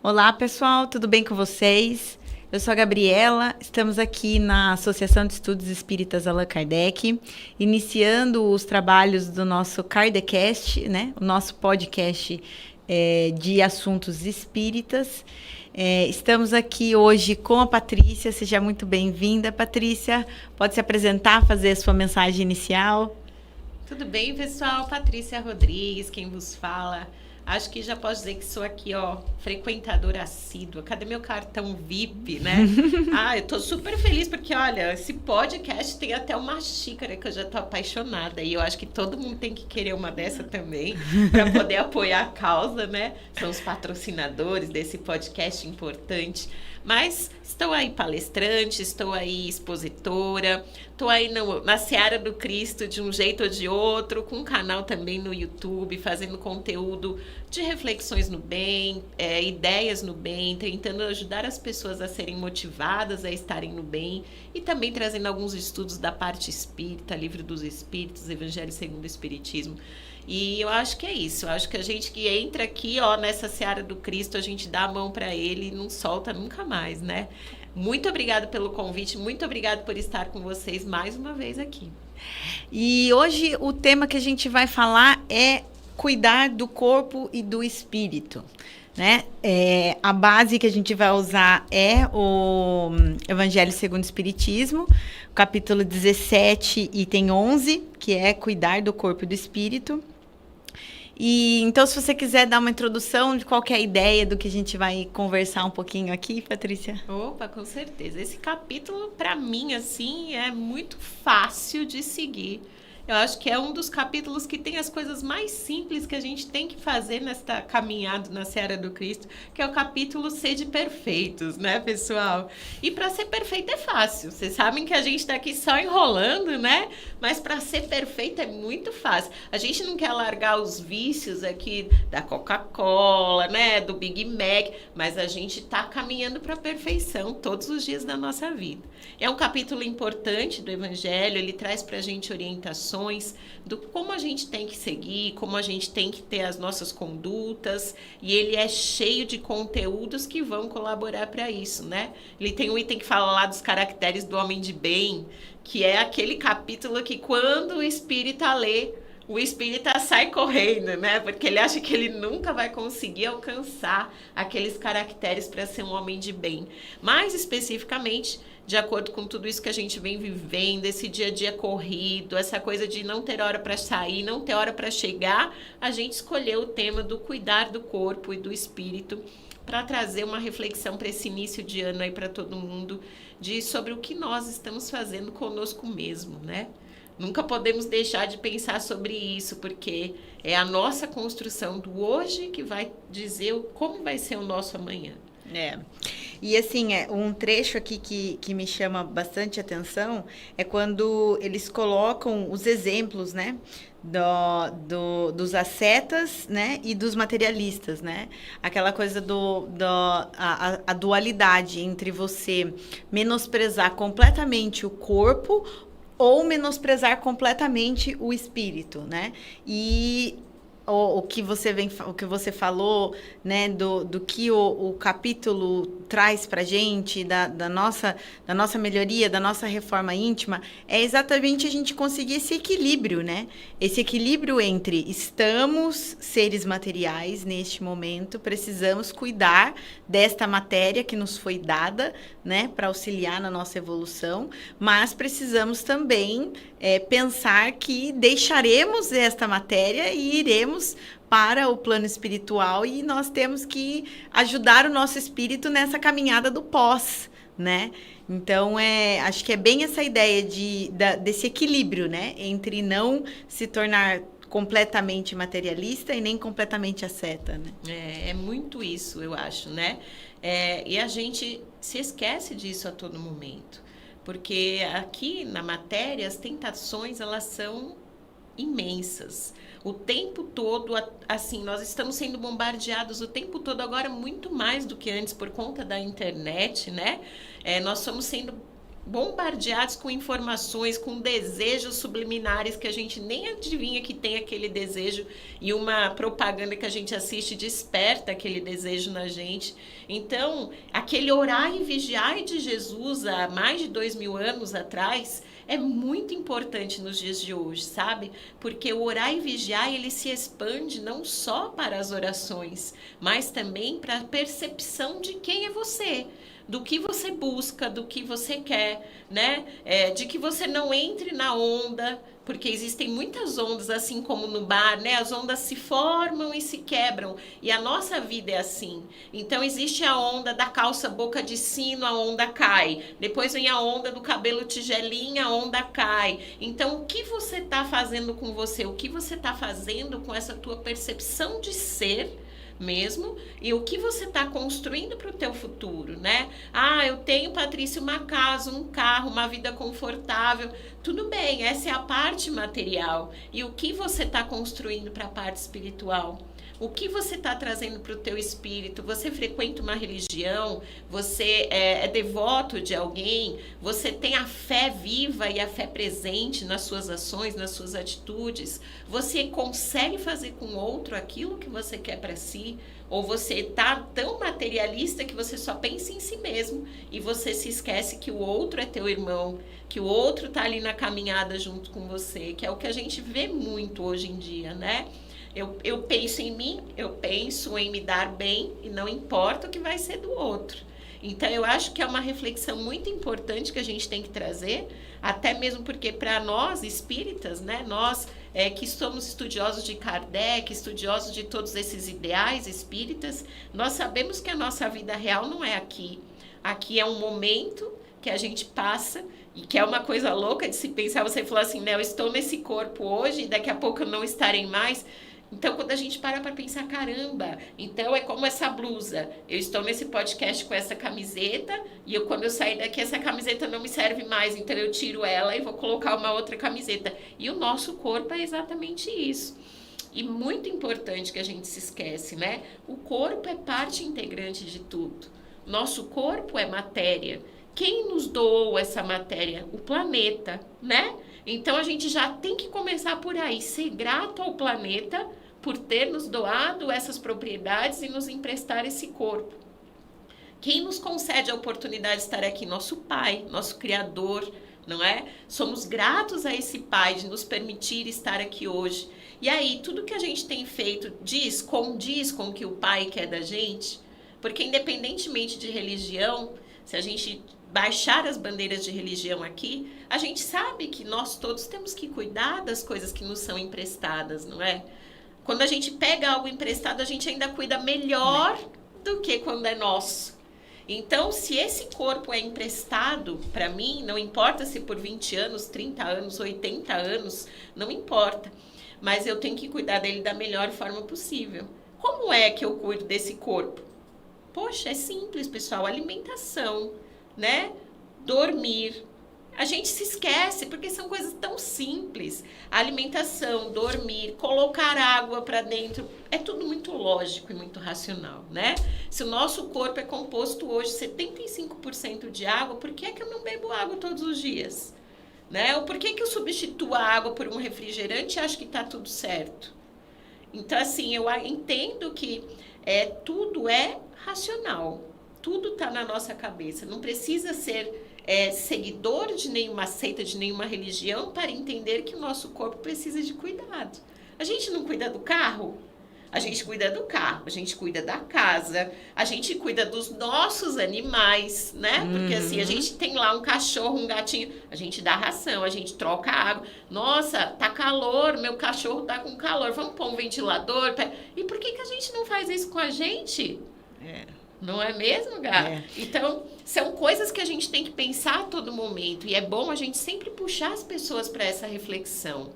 Olá, pessoal, tudo bem com vocês? Eu sou a Gabriela, estamos aqui na Associação de Estudos Espíritas Allan Kardec, iniciando os trabalhos do nosso Kardecast, né? O nosso podcast de assuntos espíritas. Estamos aqui hoje com a Patrícia, seja muito bem-vinda, Patrícia. Pode se apresentar, fazer a sua mensagem inicial. Tudo bem, pessoal? Patrícia Rodrigues, quem vos fala. Acho que já posso dizer que sou aqui, frequentadora assídua. Cadê meu cartão VIP, né? Eu tô super feliz porque, olha, esse podcast tem até uma xícara que eu já tô apaixonada. E eu acho que todo mundo tem que querer uma dessa também, para poder apoiar a causa, né? São os patrocinadores desse podcast importante. Mas estou aí palestrante, estou aí expositora, estou aí na Seara do Cristo de um jeito ou de outro, com um canal também no YouTube, fazendo conteúdo de reflexões no bem, ideias no bem, tentando ajudar as pessoas a serem motivadas a estarem no bem e também trazendo alguns estudos da parte espírita, Livro dos Espíritos, Evangelho segundo o Espiritismo. E eu acho que é isso, eu acho que a gente que entra aqui, nessa Seara do Cristo, a gente dá a mão para ele e não solta nunca mais, né? Muito obrigada pelo convite, muito obrigada por estar com vocês mais uma vez aqui. E hoje o tema que a gente vai falar é cuidar do corpo e do espírito, né? A base que a gente vai usar é o Evangelho segundo o Espiritismo, capítulo 17, item 11, que é cuidar do corpo e do espírito. E então, se você quiser dar uma introdução de qualquer ideia do que a gente vai conversar um pouquinho aqui, Patrícia. Opa, com certeza. Esse capítulo, para mim, assim, é muito fácil de seguir. Eu acho que é um dos capítulos que tem as coisas mais simples que a gente tem que fazer nesta caminhada na Seara do Cristo, que é o capítulo Sede Perfeitos, né, pessoal? E para ser perfeito é fácil. Vocês sabem que a gente está aqui só enrolando, né? Mas para ser perfeito é muito fácil. A gente não quer largar os vícios aqui da Coca-Cola, né, do Big Mac, mas a gente está caminhando para a perfeição todos os dias da nossa vida. É um capítulo importante do Evangelho, ele traz para a gente orientações do como a gente tem que seguir, como a gente tem que ter as nossas condutas, e ele é cheio de conteúdos que vão colaborar para isso, né? Ele tem um item que fala lá dos caracteres do homem de bem, que é aquele capítulo que quando o espírita lê, o espírita sai correndo, né? Porque ele acha que ele nunca vai conseguir alcançar aqueles caracteres para ser um homem de bem. Mais especificamente, de acordo com tudo isso que a gente vem vivendo, esse dia a dia corrido, essa coisa de não ter hora para sair, não ter hora para chegar, a gente escolheu o tema do cuidar do corpo e do espírito para trazer uma reflexão para esse início de ano aí para todo mundo, sobre o que nós estamos fazendo conosco mesmo, né? Nunca podemos deixar de pensar sobre isso, porque é a nossa construção do hoje que vai dizer como vai ser o nosso amanhã. E assim, um trecho aqui que me chama bastante atenção é quando eles colocam os exemplos, né, dos ascetas, né, e dos materialistas, né? Aquela coisa a dualidade entre você menosprezar completamente o corpo ou menosprezar completamente o espírito, né? E o que você falou, né, do que o capítulo traz para a gente, da nossa melhoria, da nossa reforma íntima, é exatamente a gente conseguir esse equilíbrio, né? Esse equilíbrio entre estamos seres materiais neste momento, precisamos cuidar desta matéria que nos foi dada, né, para auxiliar na nossa evolução, mas precisamos também pensar que deixaremos esta matéria e iremos para o plano espiritual e nós temos que ajudar o nosso espírito nessa caminhada do pós, né? Então, acho que é bem essa ideia desse equilíbrio, né? Entre não se tornar completamente materialista e nem completamente asceta, né? É muito isso, eu acho, né? E a gente se esquece disso a todo momento. Porque aqui na matéria, as tentações, elas são imensas. O tempo todo, assim, nós estamos sendo bombardeados o tempo todo, agora muito mais do que antes por conta da internet, né? Nós estamos sendo bombardeados com informações, com desejos subliminares que a gente nem adivinha que tem aquele desejo, e uma propaganda que a gente assiste desperta aquele desejo na gente. Então, aquele orar e vigiar de Jesus há mais de 2000 anos atrás é muito importante nos dias de hoje, sabe? Porque o orar e vigiar, ele se expande não só para as orações, mas também para a percepção de quem é você, do que você busca, do que você quer, né? De que você não entre na onda, porque existem muitas ondas, assim como no bar, né? As ondas se formam e se quebram, e a nossa vida é assim. Então existe a onda da calça boca de sino, a onda cai. Depois vem a onda do cabelo tigelinha, a onda cai. Então o que você está fazendo com você? O que você está fazendo com essa tua percepção de ser mesmo, e o que você está construindo para o teu futuro, né? Ah, eu tenho, Patrícia, uma casa, um carro, uma vida confortável. Tudo bem, essa é a parte material. E o que você está construindo para a parte espiritual? O que você está trazendo para o teu espírito? Você frequenta uma religião? Você é devoto de alguém? Você tem a fé viva e a fé presente nas suas ações, nas suas atitudes? Você consegue fazer com o outro aquilo que você quer para si? Ou você está tão materialista que você só pensa em si mesmo e você se esquece que o outro é teu irmão, que o outro está ali na caminhada junto com você, que é o que a gente vê muito hoje em dia, né? Eu penso em mim, eu penso em me dar bem e não importa o que vai ser do outro. Então, eu acho que é uma reflexão muito importante que a gente tem que trazer, até mesmo porque para nós espíritas, né, nós que somos estudiosos de Kardec, estudiosos de todos esses ideais espíritas, nós sabemos que a nossa vida real não é aqui. Aqui é um momento que a gente passa e que é uma coisa louca de se pensar. Você falou assim, né, eu estou nesse corpo hoje e daqui a pouco eu não estarei mais. Então, quando a gente para pensar, caramba, então é como essa blusa. Eu estou nesse podcast com essa camiseta e quando eu sair daqui, essa camiseta não me serve mais. Então, eu tiro ela e vou colocar uma outra camiseta. E o nosso corpo é exatamente isso. E muito importante que a gente se esquece, né? O corpo é parte integrante de tudo. Nosso corpo é matéria. Quem nos doou essa matéria? O planeta, né? Então, a gente já tem que começar por aí, ser grato ao planeta por ter nos doado essas propriedades e nos emprestar esse corpo. Quem nos concede a oportunidade de estar aqui? Nosso Pai, nosso Criador, não é? Somos gratos a esse Pai de nos permitir estar aqui hoje. E aí, tudo que a gente tem feito condiz com o que o Pai quer da gente? Porque independentemente de religião, se a gente baixar as bandeiras de religião aqui, a gente sabe que nós todos temos que cuidar das coisas que nos são emprestadas, não é? Quando a gente pega algo emprestado, a gente ainda cuida melhor do que quando é nosso. Então, se esse corpo é emprestado para mim, não importa se por 20 anos, 30 anos, 80 anos, não importa. Mas eu tenho que cuidar dele da melhor forma possível. Como é que eu cuido desse corpo? Poxa, é simples, pessoal. Alimentação, né? Dormir. A gente se esquece porque são coisas tão simples. A alimentação, dormir, colocar água para dentro, é tudo muito lógico e muito racional, né? Se o nosso corpo é composto hoje 75% de água, por que é que eu não bebo água todos os dias? Né? Ou por que eu substituo a água por um refrigerante e acho que está tudo certo? Então, assim, eu entendo que tudo é racional. Tudo está na nossa cabeça. Não precisa ser seguidor de nenhuma seita, de nenhuma religião, para entender que o nosso corpo precisa de cuidado. A gente não cuida do carro? A gente cuida do carro, a gente cuida da casa, a gente cuida dos nossos animais, né? Porque assim, a gente tem lá um cachorro, um gatinho, a gente dá ração, a gente troca água. Nossa, tá calor, meu cachorro tá com calor, vamos pôr um ventilador? E por que a gente não faz isso com a gente? Não é mesmo, Gá? Então, são coisas que a gente tem que pensar a todo momento. E é bom a gente sempre puxar as pessoas para essa reflexão.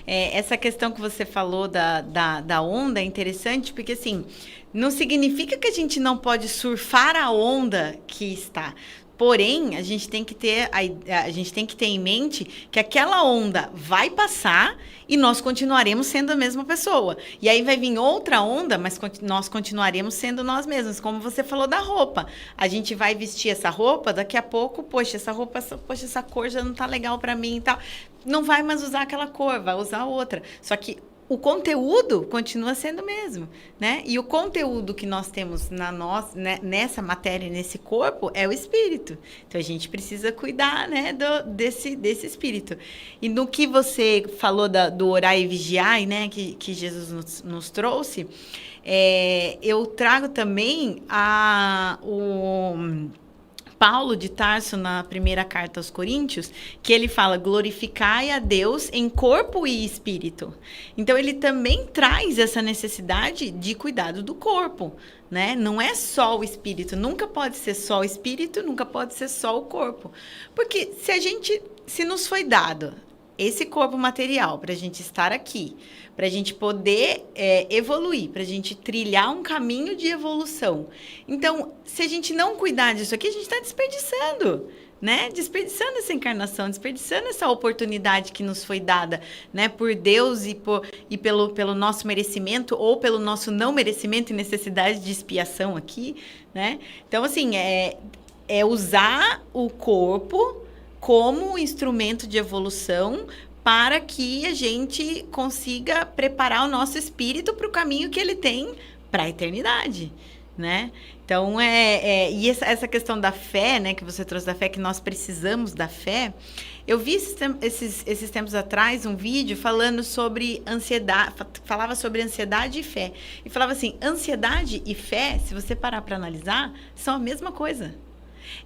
Essa questão que você falou da onda é interessante, porque assim, não significa que a gente não pode surfar a onda que está. Porém, a gente tem que ter em mente que aquela onda vai passar e nós continuaremos sendo a mesma pessoa. E aí vai vir outra onda, mas nós continuaremos sendo nós mesmos. Como você falou da roupa. A gente vai vestir essa roupa, daqui a pouco, essa cor já não tá legal para mim e tal. Não vai mais usar aquela cor, vai usar outra. Só que o conteúdo continua sendo o mesmo, né? E o conteúdo que nós temos nessa matéria, nesse corpo, é o espírito. Então, a gente precisa cuidar, né, desse espírito. E no que você falou do orar e vigiar, né, que Jesus nos trouxe, eu trago também o Paulo de Tarso, na primeira carta aos Coríntios, que ele fala, glorificai a Deus em corpo e espírito. Então, ele também traz essa necessidade de cuidado do corpo, né? Não é só o espírito, nunca pode ser só o espírito, nunca pode ser só o corpo. Porque se nos foi dado esse corpo material para a gente estar aqui, para a gente poder evoluir, para a gente trilhar um caminho de evolução. Então, se a gente não cuidar disso aqui, a gente está desperdiçando, né? Desperdiçando essa encarnação, desperdiçando essa oportunidade que nos foi dada, né? Por Deus e pelo nosso merecimento ou pelo nosso não merecimento e necessidade de expiação aqui, né? Então, assim, é usar o corpo como instrumento de evolução para que a gente consiga preparar o nosso espírito para o caminho que ele tem para a eternidade, né? Então, e essa questão da fé, né, que você trouxe da fé, que nós precisamos da fé, eu vi esses tempos atrás um vídeo falando sobre ansiedade, falava sobre ansiedade e fé, e falava assim, ansiedade e fé, se você parar para analisar, são a mesma coisa.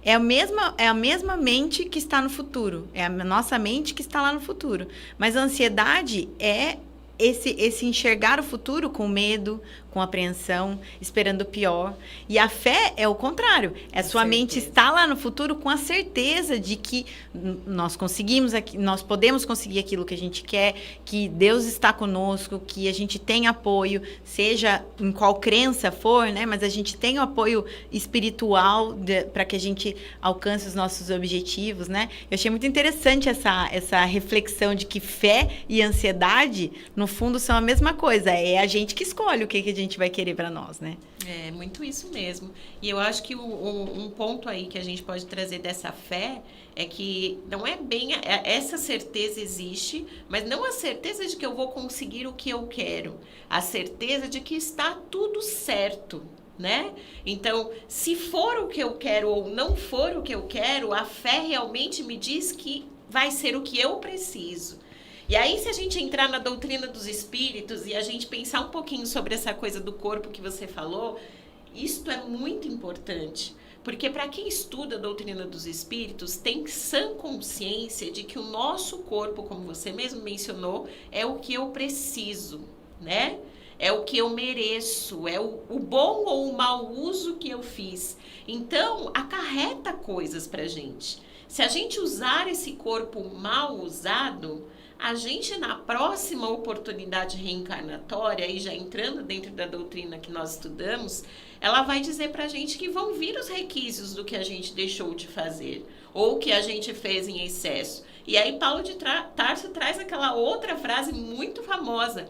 É a mesma mente que está no futuro. É a nossa mente que está lá no futuro. Mas a ansiedade é esse enxergar o futuro com medo, com apreensão, esperando o pior. E a fé é o contrário. É a sua mente estar lá no futuro com a certeza de que nós podemos conseguir aquilo que a gente quer, que Deus está conosco, que a gente tem apoio, seja em qual crença for, né? Mas a gente tem o apoio espiritual para que a gente alcance os nossos objetivos, né? Eu achei muito interessante essa reflexão de que fé e ansiedade, no fundo, são a mesma coisa. É a gente que escolhe o que a gente vai querer para nós, né? É muito isso mesmo. E eu acho que um ponto aí que a gente pode trazer dessa fé é que não é bem... Essa certeza existe, mas não a certeza de que eu vou conseguir o que eu quero. A certeza de que está tudo certo, né? Então, se for o que eu quero ou não for o que eu quero, a fé realmente me diz que vai ser o que eu preciso. E aí, se a gente entrar na doutrina dos espíritos e a gente pensar um pouquinho sobre essa coisa do corpo que você falou, isto é muito importante. Porque para quem estuda a doutrina dos espíritos, tem sã consciência de que o nosso corpo, como você mesmo mencionou, é o que eu preciso, né? É o que eu mereço, é o bom ou o mau uso que eu fiz. Então, acarreta coisas pra gente. Se a gente usar esse corpo mal usado, a gente, na próxima oportunidade reencarnatória, e já entrando dentro da doutrina que nós estudamos, ela vai dizer pra gente que vão vir os requisitos do que a gente deixou de fazer, ou que a gente fez em excesso. E aí Paulo de Tarso traz aquela outra frase muito famosa: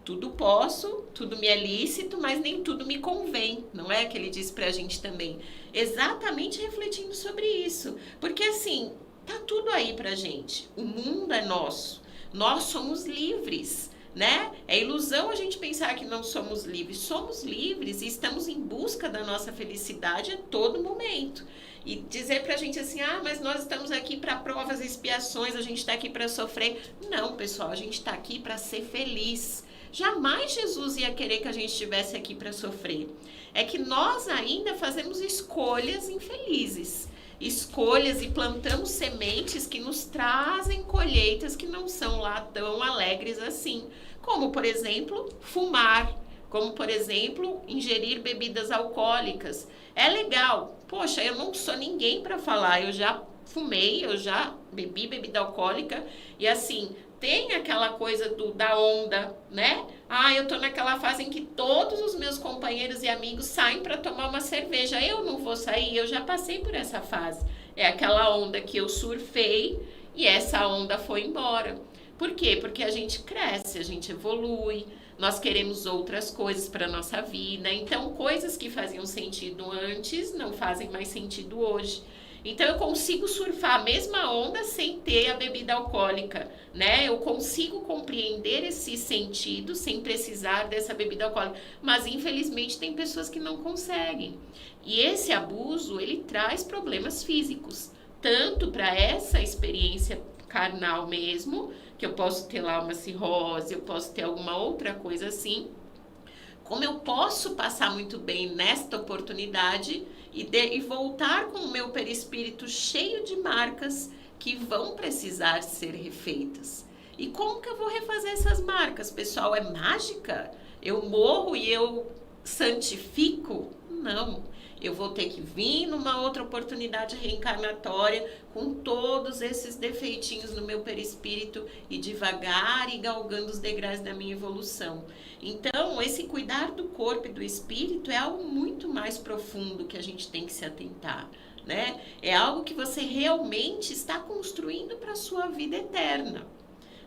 tudo posso, tudo me é lícito, mas nem tudo me convém, não é? Que ele diz pra gente também. Exatamente refletindo sobre isso. Porque assim, tá tudo aí pra gente. O mundo é nosso. Nós somos livres, né? É ilusão a gente pensar que não somos livres. Somos livres e estamos em busca da nossa felicidade a todo momento. E dizer pra gente assim, mas nós estamos aqui para provas e expiações, a gente está aqui para sofrer. Não, pessoal, a gente está aqui para ser feliz. Jamais Jesus ia querer que a gente estivesse aqui para sofrer. É que nós ainda fazemos escolhas infelizes. Escolhas e plantamos sementes que nos trazem colheitas que não são lá tão alegres assim. Como, por exemplo, fumar. Como, por exemplo, ingerir bebidas alcoólicas. É legal. Poxa, eu não sou ninguém para falar. Eu já fumei, eu já bebi bebida alcoólica. E assim, tem aquela coisa da onda, né? Eu tô naquela fase em que todos os meus companheiros e amigos saem para tomar uma cerveja. Eu não vou sair, eu já passei por essa fase. É aquela onda que eu surfei e essa onda foi embora. Por quê? Porque a gente cresce, a gente evolui, nós queremos outras coisas para nossa vida. Então, coisas que faziam sentido antes não fazem mais sentido hoje. Então, eu consigo surfar a mesma onda sem ter a bebida alcoólica, né? Eu consigo compreender esse sentido sem precisar dessa bebida alcoólica. Mas, infelizmente, tem pessoas que não conseguem. E esse abuso, ele traz problemas físicos, tanto para essa experiência carnal mesmo, que eu posso ter lá uma cirrose, eu posso ter alguma outra coisa assim, como eu posso passar muito bem nesta oportunidade e voltar com o meu perispírito cheio de marcas que vão precisar ser refeitas. E como que eu vou refazer essas marcas, pessoal? É mágica? Eu morro e eu santifico? Não. Eu vou ter que vir numa outra oportunidade reencarnatória com todos esses defeitinhos no meu perispírito e devagar e galgando os degraus da minha evolução. Então, esse cuidar do corpo e do espírito é algo muito mais profundo que a gente tem que se atentar, né? É algo que você realmente está construindo para a sua vida eterna.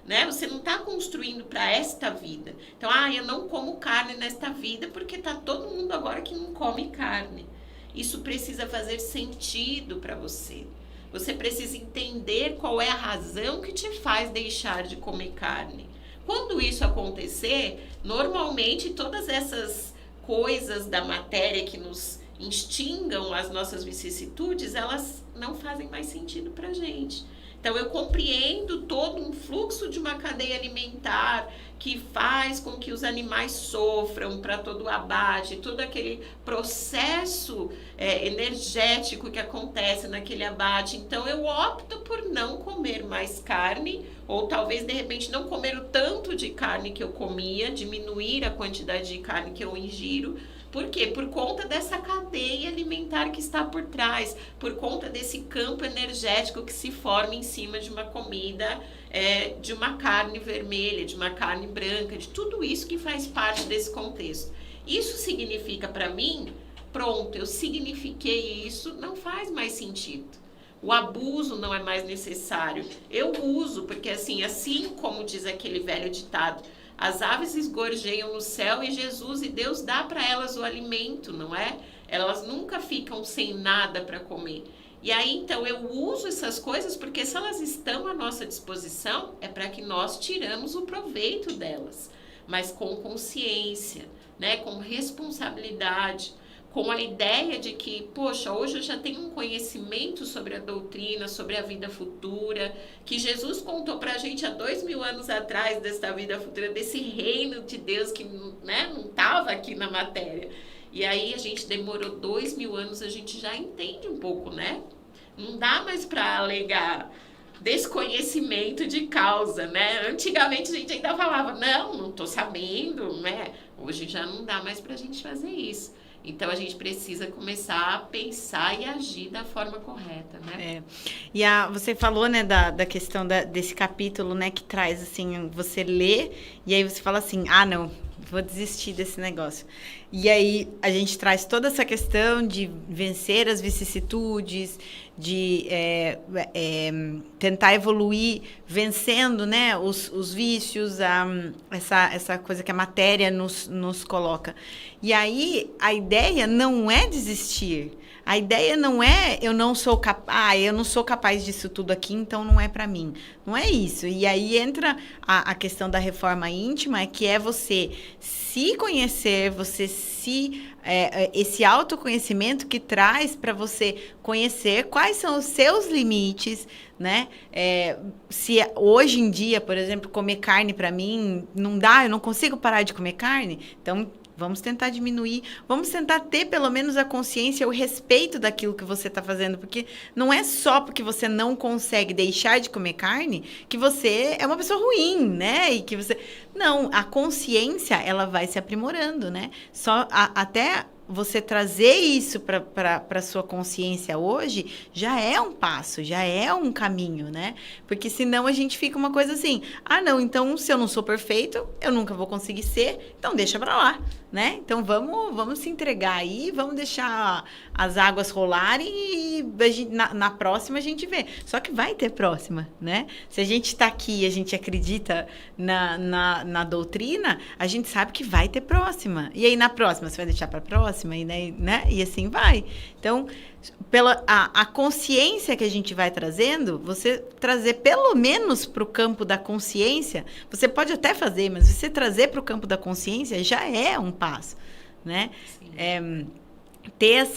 Né? Você não está construindo para esta vida. Então, eu não como carne nesta vida porque tá todo mundo agora que não come carne. Isso precisa fazer sentido para você. Você precisa entender qual é a razão que te faz deixar de comer carne. Quando isso acontecer, normalmente todas essas coisas da matéria que nos instigam as nossas vicissitudes, elas não fazem mais sentido para a gente. Então, eu compreendo todo um fluxo de uma cadeia alimentar que faz com que os animais sofram para todo o abate, todo aquele processo energético que acontece naquele abate. Então, eu opto por não comer mais carne, ou talvez, de repente, não comer o tanto de carne que eu comia, diminuir a quantidade de carne que eu ingiro. Por quê? Por conta dessa cadeia alimentar que está por trás, por conta desse campo energético que se forma em cima de uma comida, de uma carne vermelha, de uma carne branca, de tudo isso que faz parte desse contexto. Isso significa para mim, pronto, eu signifiquei isso, não faz mais sentido. O abuso não é mais necessário. Eu uso, porque assim como diz aquele velho ditado, as aves esgorjeiam no céu e Jesus e Deus dá para elas o alimento, não é? Elas nunca ficam sem nada para comer. E aí, então, eu uso essas coisas porque se elas estão à nossa disposição, é para que nós tiramos o proveito delas. Mas com consciência, né? Com responsabilidade, com a ideia de que, poxa, hoje eu já tenho um conhecimento sobre a doutrina, sobre a vida futura, que Jesus contou pra gente há 2000 anos atrás dessa vida futura, desse reino de Deus que, né, não estava aqui na matéria. E aí a gente demorou 2000 anos, a gente já entende um pouco, né? Não dá mais para alegar desconhecimento de causa, né? Antigamente a gente ainda falava, não tô sabendo, né? Hoje já não dá mais pra gente fazer isso. Então, a gente precisa começar a pensar e agir da forma correta, né? E você falou, né, da questão desse capítulo, né, que traz, assim, você lê e aí você fala assim, não, vou desistir desse negócio. E aí, a gente traz toda essa questão de vencer as vicissitudes, de tentar evoluir vencendo, né, os vícios, essa coisa que a matéria nos coloca. E aí, a ideia não é desistir. A ideia não é eu não sou capaz disso tudo aqui, então não é para mim. Não é isso. E aí entra a questão da reforma íntima, que é você se conhecer, você esse autoconhecimento que traz para você conhecer quais são os seus limites, né? Se hoje em dia, por exemplo, comer carne para mim não dá, eu não consigo parar de comer carne, então vamos tentar diminuir, vamos tentar ter pelo menos a consciência, o respeito daquilo que você está fazendo, porque não é só porque você não consegue deixar de comer carne que você é uma pessoa ruim, né? E que você... Não, a consciência, ela vai se aprimorando, né? Até você trazer isso para sua consciência hoje já é um passo, já é um caminho, né? Porque senão a gente fica uma coisa assim, não, então se eu não sou perfeito, eu nunca vou conseguir ser, então deixa para lá, né? Então vamos se entregar aí, vamos deixar as águas rolarem e na próxima a gente vê. Só que vai ter próxima, né? Se a gente está aqui e a gente acredita na doutrina, a gente sabe que vai ter próxima. E aí na próxima você vai deixar para a próxima e, né? E assim vai. Então, pela a consciência que a gente vai trazendo, você trazer pelo menos para o campo da consciência, você pode até fazer, mas você trazer para o campo da consciência já é um passo, né? Ter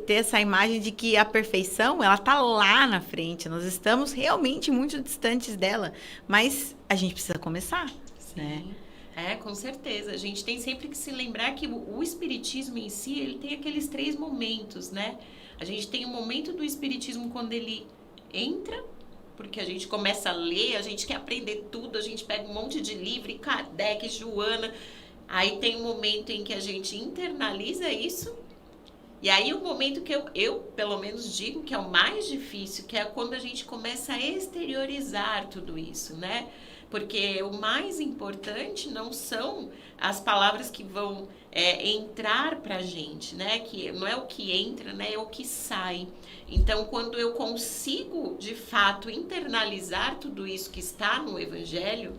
essa imagem de que a perfeição, ela tá lá na frente, nós estamos realmente muito distantes dela, mas a gente precisa começar, né? Com certeza. A gente tem sempre que se lembrar que o espiritismo em si, ele tem aqueles 3 momentos, né? A gente tem o momento do espiritismo quando ele entra, porque a gente começa a ler, a gente quer aprender tudo, a gente pega um monte de livro, Kardec, Joana. Aí tem um momento em que a gente internaliza isso. E aí o momento que eu pelo menos digo que é o mais difícil, que é quando a gente começa a exteriorizar tudo isso, né? Porque o mais importante não são as palavras que vão entrar pra gente, né? Que não é o que entra, né? É o que sai. Então, quando eu consigo, de fato, internalizar tudo isso que está no Evangelho,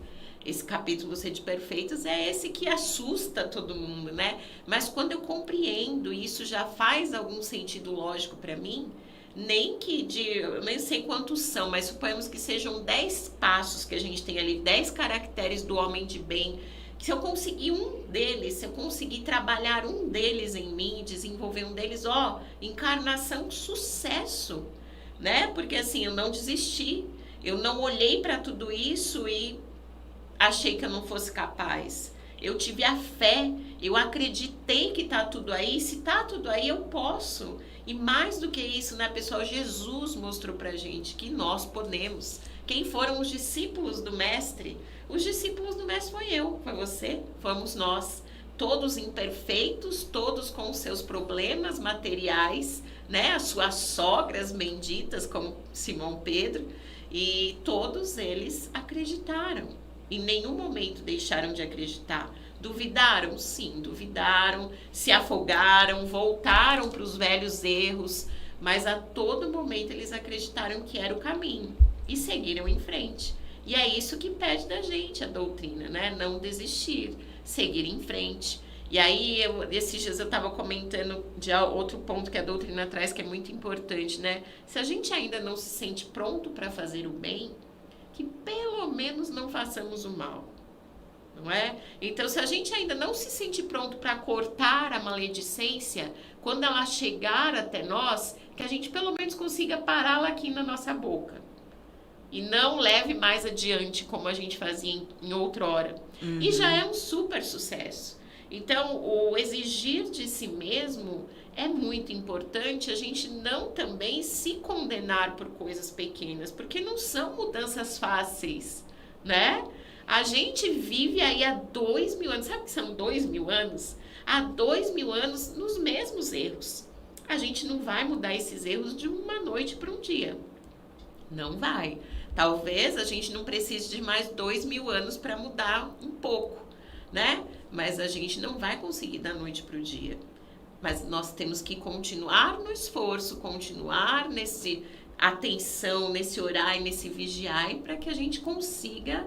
esse capítulo Sede Perfeitos é esse que assusta todo mundo, né? Mas quando eu compreendo, e isso já faz algum sentido lógico para mim, eu nem sei quantos são, mas suponhamos que sejam 10 passos que a gente tem ali, 10 caracteres do homem de bem, que se eu conseguir um deles, se eu conseguir trabalhar um deles em mim, desenvolver um deles, encarnação, sucesso, né? Porque assim, eu não desisti, eu não olhei para tudo isso e achei que eu não fosse capaz. Eu tive a fé, eu acreditei que tá tudo aí. Se tá tudo aí, eu posso. E mais do que isso, né, pessoal? Jesus mostrou pra gente que nós podemos. Quem foram os discípulos do Mestre? Os discípulos do Mestre foi eu, foi você, fomos nós. Todos imperfeitos, todos com os seus problemas materiais, né? As suas sogras benditas, como Simão Pedro. E todos eles acreditaram. Em nenhum momento deixaram de acreditar. Duvidaram? Sim, duvidaram, se afogaram, voltaram para os velhos erros, mas a todo momento eles acreditaram que era o caminho e seguiram em frente. E é isso que pede da gente a doutrina, né? Não desistir, seguir em frente. E aí, esses dias eu estava comentando de outro ponto que a doutrina traz, que é muito importante, né? Se a gente ainda não se sente pronto para fazer o bem, que pelo menos não façamos o mal, não é? Então, se a gente ainda não se sente pronto para cortar a maledicência, quando ela chegar até nós, que a gente pelo menos consiga pará-la aqui na nossa boca. E não leve mais adiante como a gente fazia em outrora. Uhum. E já é um super sucesso. Então, o exigir de si mesmo é muito importante a gente não também se condenar por coisas pequenas, porque não são mudanças fáceis, né? A gente vive aí há 2000 anos, sabe o que são 2000 anos? Há 2000 anos nos mesmos erros. A gente não vai mudar esses erros de uma noite para um dia. Não vai. Talvez a gente não precise de mais 2000 anos para mudar um pouco, né? Mas a gente não vai conseguir da noite para o dia. Mas nós temos que continuar no esforço, continuar nesse atenção, nesse orar e nesse vigiar, para que a gente consiga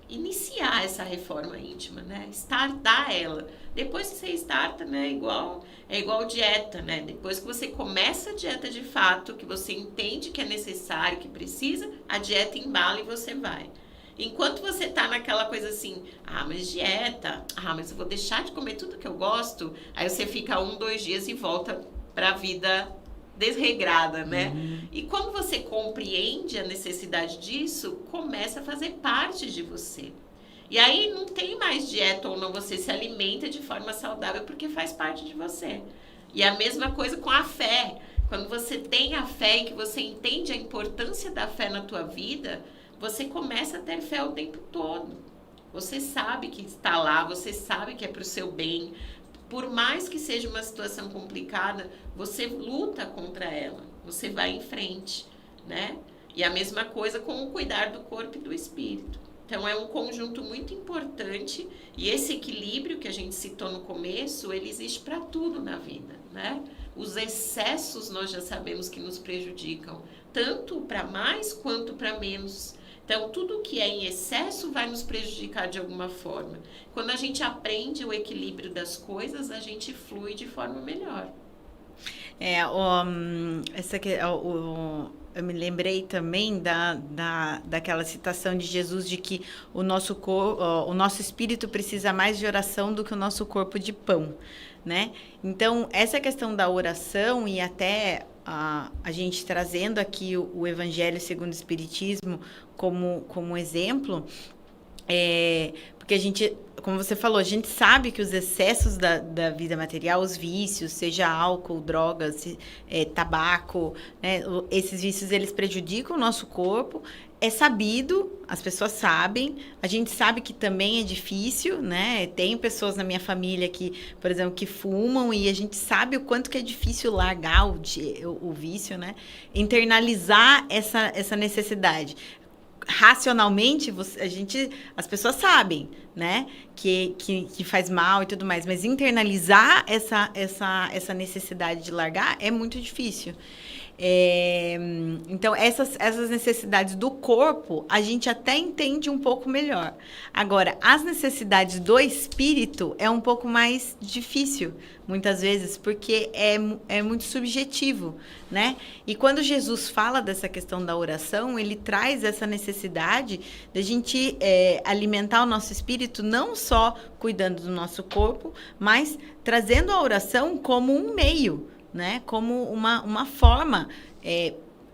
iniciar essa reforma íntima, né? Startar ela. Depois que você starta, né? É igual dieta, né? Depois que você começa a dieta de fato, que você entende que é necessário, que precisa, a dieta embala e você vai. Enquanto você tá naquela coisa assim, mas dieta, mas eu vou deixar de comer tudo que eu gosto, aí você fica 1, 2 dias e volta pra vida desregrada, né? Uhum. E quando você compreende a necessidade disso, começa a fazer parte de você. E aí não tem mais dieta ou não, você se alimenta de forma saudável porque faz parte de você. E a mesma coisa com a fé. Quando você tem a fé e que você entende a importância da fé na tua vida, você começa a ter fé o tempo todo. Você sabe que está lá, você sabe que é para o seu bem. por mais que seja uma situação complicada, você luta contra ela, você vai em frente, né? E a mesma coisa com o cuidar do corpo e do espírito. Então, é um conjunto muito importante, e esse equilíbrio que a gente citou no começo, ele existe para tudo na vida, né? Os excessos nós já sabemos que nos prejudicam, tanto para mais quanto para menos. Então, tudo que é em excesso vai nos prejudicar de alguma forma. Quando a gente aprende o equilíbrio das coisas, a gente flui de forma melhor. Eu me lembrei também daquela citação de Jesus de que o nosso espírito precisa mais de oração do que o nosso corpo de pão, né? Então, essa questão da oração e até a gente trazendo aqui o Evangelho segundo o Espiritismo como exemplo, porque a gente, como você falou, a gente sabe que os excessos da vida material, os vícios, seja álcool, drogas, tabaco, né, esses vícios, eles prejudicam o nosso corpo. É sabido, as pessoas sabem, a gente sabe que também é difícil, né? Tem pessoas na minha família que, por exemplo, que fumam e a gente sabe o quanto que é difícil largar o vício, né? Internalizar essa necessidade. Racionalmente, as pessoas sabem, né, que faz mal e tudo mais, mas internalizar essa necessidade de largar é muito difícil. Então, essas necessidades do corpo, a gente até entende um pouco melhor. Agora, as necessidades do espírito é um pouco mais difícil, muitas vezes, porque é muito subjetivo, né? E quando Jesus fala dessa questão da oração, ele traz essa necessidade de a gente alimentar o nosso espírito, não só cuidando do nosso corpo, mas trazendo a oração como um meio, né? Como uma forma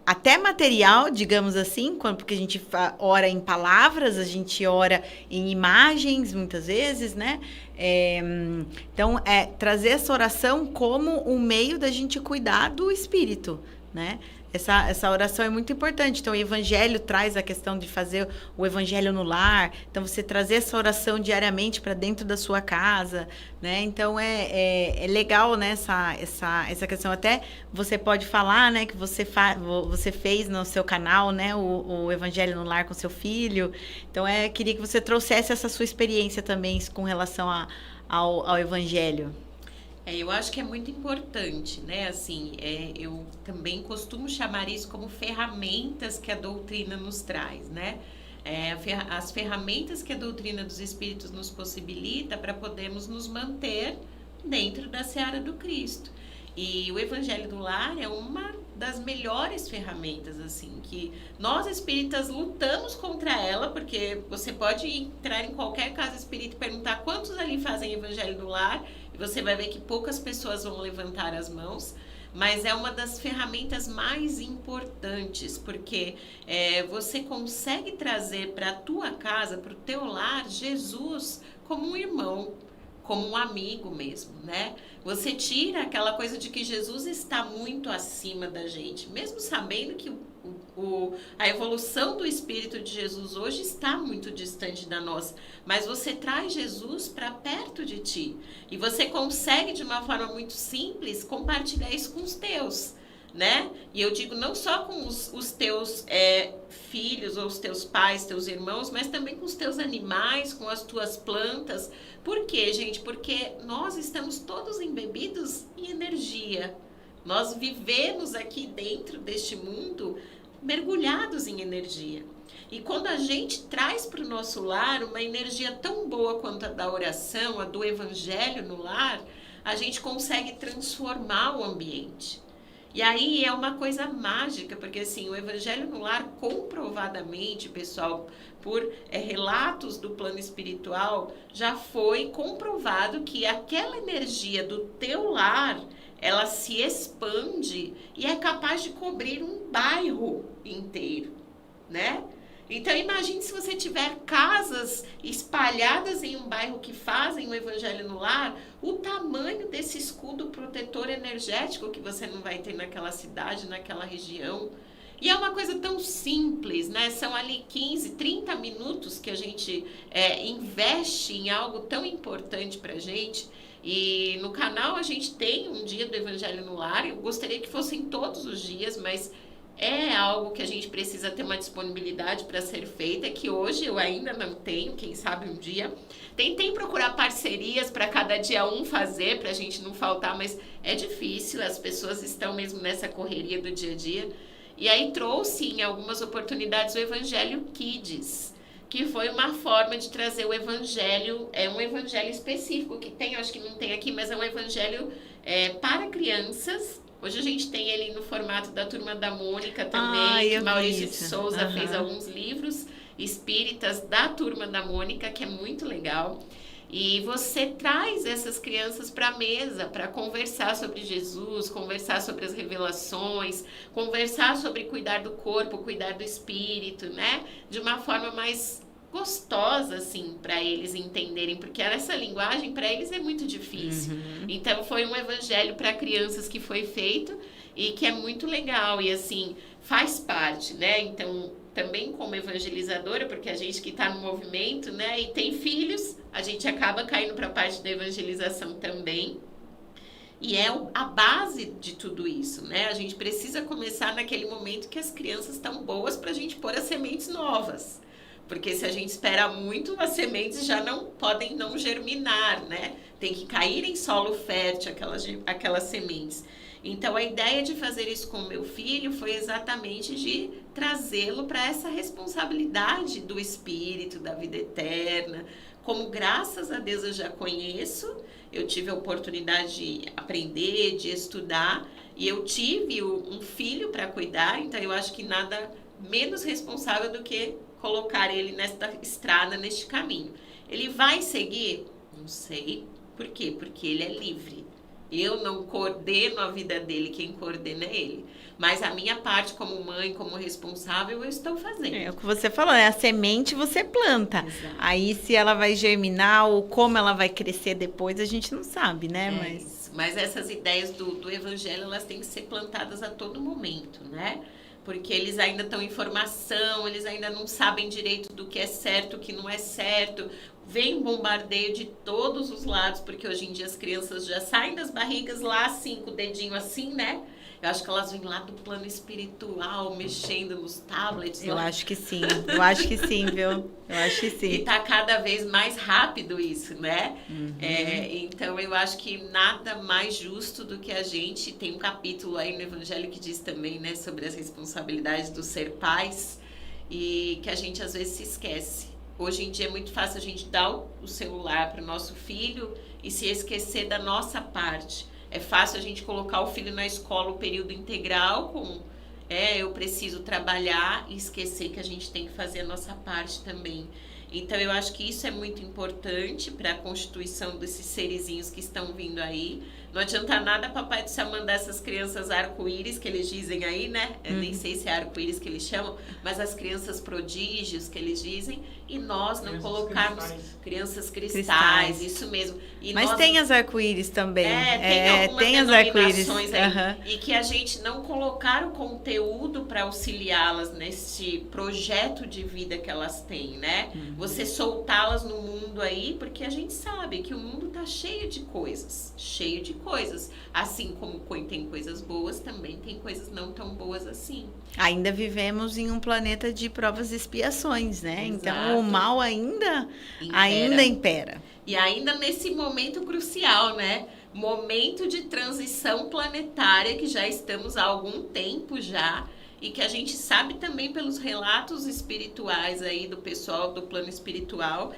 até material, digamos assim, porque a gente ora em palavras, a gente ora em imagens, muitas vezes, né? Então, trazer essa oração como um meio da gente cuidar do espírito, né? Essa oração é muito importante. Então, o Evangelho traz a questão de fazer o Evangelho no lar. Então, você trazer essa oração diariamente para dentro da sua casa, né? Então, é legal, né? Essa questão. Até você pode falar, né? Que você fez no seu canal, né? O Evangelho no lar com seu filho. Então, queria que você trouxesse essa sua experiência também com relação ao Evangelho. Eu acho que é muito importante, né? Assim, eu também costumo chamar isso como ferramentas que a doutrina nos traz, né? As ferramentas que a doutrina dos Espíritos nos possibilita para podermos nos manter dentro da seara do Cristo. E o Evangelho do Lar é uma das melhores ferramentas, assim, que nós espíritas lutamos contra ela, porque você pode entrar em qualquer casa espírita e perguntar quantos ali fazem Evangelho do Lar, e você vai ver que poucas pessoas vão levantar as mãos, mas é uma das ferramentas mais importantes, porque você consegue trazer para a tua casa, para o teu lar, Jesus como um irmão, como um amigo mesmo, né? Você tira aquela coisa de que Jesus está muito acima da gente, mesmo sabendo que a evolução do Espírito de Jesus hoje está muito distante da nossa, mas você traz Jesus para perto de ti, e você consegue de uma forma muito simples compartilhar isso com os teus, né? E eu digo não só com os teus filhos, ou os teus pais, teus irmãos, mas também com os teus animais, com as tuas plantas. Por quê, gente? Porque nós estamos todos embebidos em energia. Nós vivemos aqui dentro deste mundo mergulhados em energia. E quando a gente traz para o nosso lar uma energia tão boa quanto a da oração, a do Evangelho no lar, a gente consegue transformar o ambiente. E aí é uma coisa mágica, porque assim, o Evangelho no Lar, comprovadamente, pessoal, por relatos do plano espiritual, já foi comprovado que aquela energia do teu lar, ela se expande e é capaz de cobrir um bairro inteiro, né? Então, imagine se você tiver casas espalhadas em um bairro que fazem o Evangelho no Lar, o tamanho desse escudo protetor energético que você não vai ter naquela cidade, naquela região. E é uma coisa tão simples, né? São ali 15, 30 minutos que a gente investe em algo tão importante pra gente. E no canal a gente tem um dia do Evangelho no Lar. Eu gostaria que fossem todos os dias, mas é algo que a gente precisa ter uma disponibilidade para ser feita, que hoje eu ainda não tenho, quem sabe um dia. Tentei procurar parcerias para cada dia um fazer, para a gente não faltar, mas é difícil, as pessoas estão mesmo nessa correria do dia a dia. E aí trouxe em algumas oportunidades o Evangelho Kids, que foi uma forma de trazer o evangelho, é um evangelho específico que tem, eu acho que não tem aqui, mas é um evangelho para crianças. Hoje a gente tem ele no formato da Turma da Mônica também, que Maurício de Souza fez alguns livros espíritas da Turma da Mônica, que é muito legal. E você traz essas crianças para a mesa para conversar sobre Jesus, conversar sobre as revelações, conversar sobre cuidar do corpo, cuidar do espírito, né? De uma forma mais gostosa, assim, para eles entenderem, porque essa linguagem para eles é muito difícil. Então foi um evangelho para crianças que foi feito e que é muito legal e assim faz parte, né? Então também como evangelizadora, porque a gente que está no movimento, né, e tem filhos, a gente acaba caindo para a parte da evangelização também. E é a base de tudo isso, né? A gente precisa começar naquele momento que as crianças estão boas para a gente pôr as sementes novas. Porque se a gente espera muito, as sementes já não podem não germinar, né? Tem que cair em solo fértil aquelas sementes. Então, a ideia de fazer isso com o meu filho foi exatamente de trazê-lo para essa responsabilidade do espírito, da vida eterna. Como, graças a Deus, eu já conheço, eu tive a oportunidade de aprender, de estudar, e eu tive um filho para cuidar, então eu acho que nada menos responsável do que colocar ele nesta estrada, neste caminho. Ele vai seguir? Não sei. Por quê? Porque ele é livre. Eu não coordeno a vida dele, quem coordena é ele. Mas a minha parte como mãe, como responsável, eu estou fazendo. É o que você falou, né? A semente você planta. Exato. Aí se ela vai germinar ou como ela vai crescer depois, a gente não sabe, né? Mas essas ideias do evangelho, elas têm que ser plantadas a todo momento, né? Porque eles ainda estão em formação, eles ainda não sabem direito do que é certo, o que não é certo. Vem bombardeio de todos os lados, porque hoje em dia as crianças já saem das barrigas lá assim, com o dedinho assim, né? Eu acho que elas vêm lá do plano espiritual, mexendo nos tablets. Eu acho que sim, viu? Eu acho que sim. E tá cada vez mais rápido isso, né? Então eu acho que nada mais justo do que a gente, tem um capítulo aí no Evangelho que diz também, né, sobre as responsabilidades do ser pais, e que a gente às vezes se esquece. Hoje em dia é muito fácil a gente dar o celular para o nosso filho e se esquecer da nossa parte. É fácil a gente colocar o filho na escola o período integral com eu preciso trabalhar e esquecer que a gente tem que fazer a nossa parte também. Então eu acho que isso é muito importante para a constituição desses serizinhos que estão vindo aí. Não adianta nada Papai do Céu mandar essas crianças arco-íris que eles dizem aí, né? Eu nem sei se é arco-íris que eles chamam, mas as crianças prodígios que eles dizem, e nós não colocarmos crianças cristais, isso mesmo. E mas nós... tem as arco-íris também. Tem as denominações aí. E que a gente não colocar o conteúdo para auxiliá-las nesse projeto de vida que elas têm, né? Você soltá-las no mundo aí, porque a gente sabe que o mundo tá cheio de coisas. Assim como tem coisas boas, também tem coisas não tão boas assim. Ainda vivemos em um planeta de provas e expiações, né? Exato. Então o mal ainda impera. E ainda nesse momento crucial, né? Momento de transição planetária que já estamos há algum tempo já, e que a gente sabe também pelos relatos espirituais aí do pessoal do plano espiritual,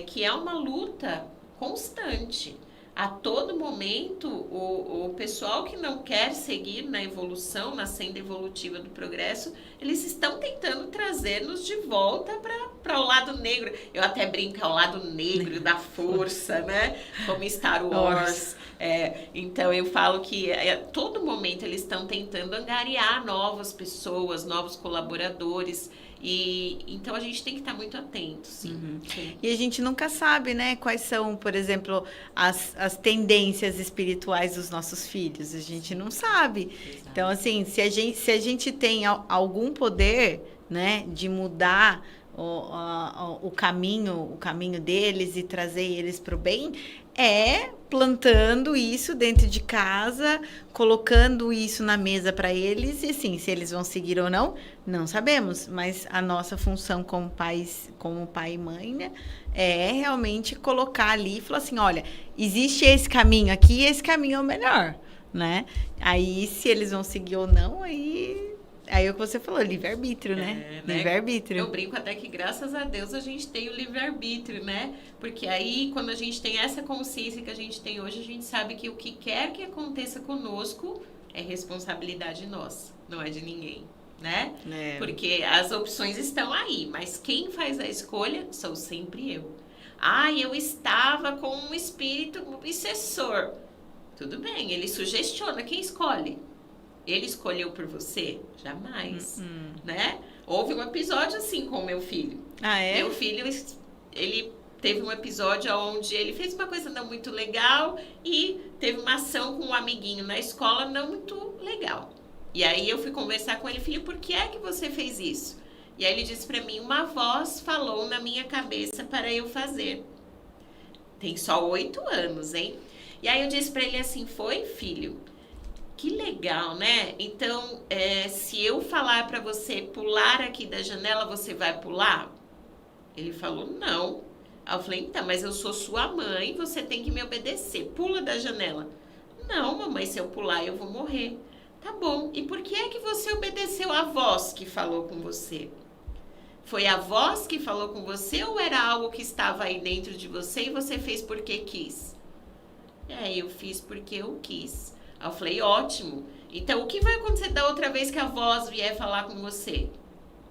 que é uma luta constante. A todo momento, o pessoal que não quer seguir na evolução, na senda evolutiva do progresso, eles estão tentando trazer-nos de volta para o lado negro. Eu até brinco, é o lado negro da força, né? Como Star Wars. Então, eu falo que a todo momento eles estão tentando angariar novas pessoas, novos colaboradores. Então a gente tem que estar muito atento, sim. E a gente nunca sabe, né, quais são, por exemplo, as tendências espirituais dos nossos filhos. A gente não sabe. Exato. Então, assim, se a gente tem algum poder, né, de mudar o caminho deles e trazer eles para o bem, é plantando isso dentro de casa, colocando isso na mesa para eles, e sim, se eles vão seguir ou não, não sabemos, mas a nossa função como pais, como pai e mãe, né, é realmente colocar ali e falar assim, olha, existe esse caminho aqui, e esse caminho é o melhor, né? Aí, se eles vão seguir ou não, aí é o que você falou, livre-arbítrio, né? Livre-arbítrio. Eu brinco até que, graças a Deus, a gente tem o livre-arbítrio, né? Porque aí, quando a gente tem essa consciência que a gente tem hoje, a gente sabe que o que quer que aconteça conosco é responsabilidade nossa, não é de ninguém, né? Porque as opções estão aí, mas quem faz a escolha sou sempre eu. Eu estava com um espírito obsessor. Tudo bem, ele sugestiona, quem escolhe? Ele escolheu por você? Jamais, né? Houve um episódio assim com o meu filho. Meu filho, ele teve um episódio onde ele fez uma coisa não muito legal e teve uma ação com um amiguinho na escola não muito legal. E aí eu fui conversar com ele, filho, por que é que você fez isso? E aí ele disse pra mim, uma voz falou na minha cabeça para eu fazer. Tem só 8 anos, hein? E aí eu disse pra ele assim, foi, filho? Que legal, né? Então, se eu falar pra você pular aqui da janela, você vai pular? Ele falou, não. Aí eu falei, então, mas eu sou sua mãe, você tem que me obedecer. Pula da janela. Não, mamãe, se eu pular, eu vou morrer. Tá bom. E por que é que você obedeceu a voz que falou com você? Foi a voz que falou com você ou era algo que estava aí dentro de você e você fez porque quis? Eu fiz porque eu quis. Aí eu falei, ótimo. Então, o que vai acontecer da outra vez que a voz vier falar com você?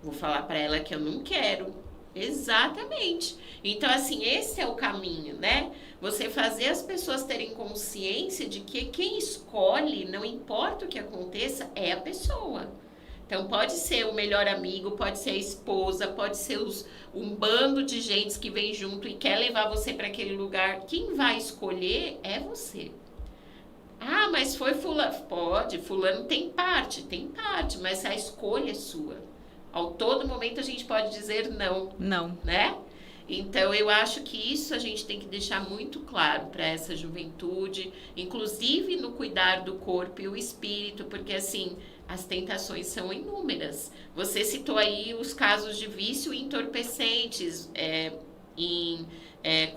Vou falar para ela que eu não quero. Exatamente. Então, assim, esse é o caminho, né? Você fazer as pessoas terem consciência de que quem escolhe, não importa o que aconteça, é a pessoa. Então, pode ser o melhor amigo, pode ser a esposa, pode ser um bando de gente que vem junto e quer levar você para aquele lugar. Quem vai escolher é você. Mas foi fulano. Pode, fulano tem parte, mas a escolha é sua. Ao todo momento a gente pode dizer não. Não. Né? Então, eu acho que isso a gente tem que deixar muito claro para essa juventude, inclusive no cuidar do corpo e o espírito, porque assim, as tentações são inúmeras. Você citou aí os casos de vício em entorpecentes,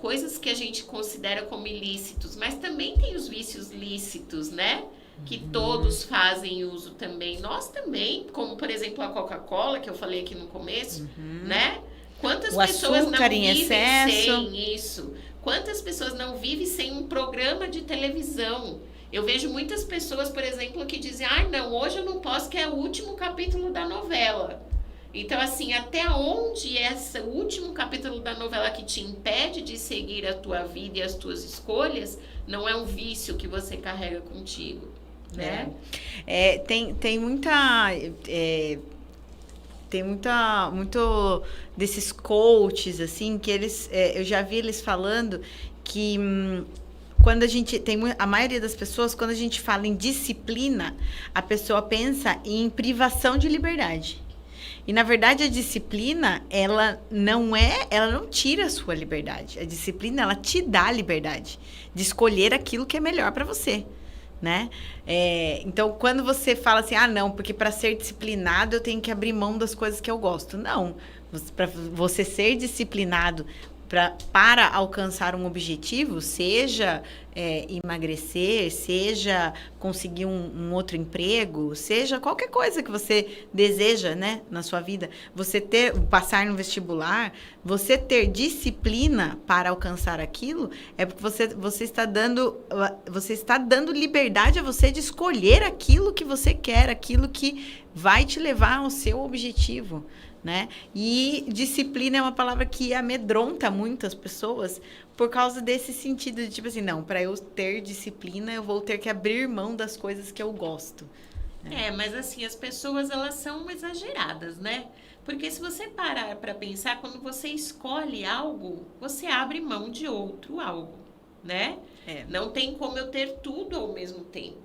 coisas que a gente considera como ilícitos, mas também tem os vícios lícitos, né? Que todos fazem uso também. Nós também, como por exemplo a Coca-Cola, que eu falei aqui no começo, né? Quantas pessoas não vivem sem isso? Quantas pessoas não vivem sem um programa de televisão? Eu vejo muitas pessoas, por exemplo, que dizem, não, hoje eu não posso, que é o último capítulo da novela. Então, assim, até onde esse último capítulo da novela que te impede de seguir a tua vida e as tuas escolhas, não é um vício que você carrega contigo, né? Tem muita... Tem muito desses coaches, assim, que eles... eu já vi eles falando que... quando a gente tem a maioria das pessoas, quando a gente fala em disciplina, a pessoa pensa em privação de liberdade. E na verdade a disciplina, ela não tira a sua liberdade. A disciplina, ela te dá a liberdade de escolher aquilo que é melhor para você, né? Então, quando você fala assim, não, porque para ser disciplinado eu tenho que abrir mão das coisas que eu gosto. Não, para você ser disciplinado para alcançar um objetivo, seja emagrecer, seja conseguir um outro emprego, seja qualquer coisa que você deseja, né, na sua vida, passar no vestibular, você ter disciplina para alcançar aquilo, é porque você está dando liberdade a você de escolher aquilo que você quer, aquilo que vai te levar ao seu objetivo, né? E disciplina é uma palavra que amedronta muitas pessoas por causa desse sentido de tipo assim, não, para eu ter disciplina eu vou ter que abrir mão das coisas que eu gosto, né? Mas assim, as pessoas elas são exageradas, né? Porque se você parar para pensar, quando você escolhe algo, você abre mão de outro algo, né? Não tem como eu ter tudo ao mesmo tempo.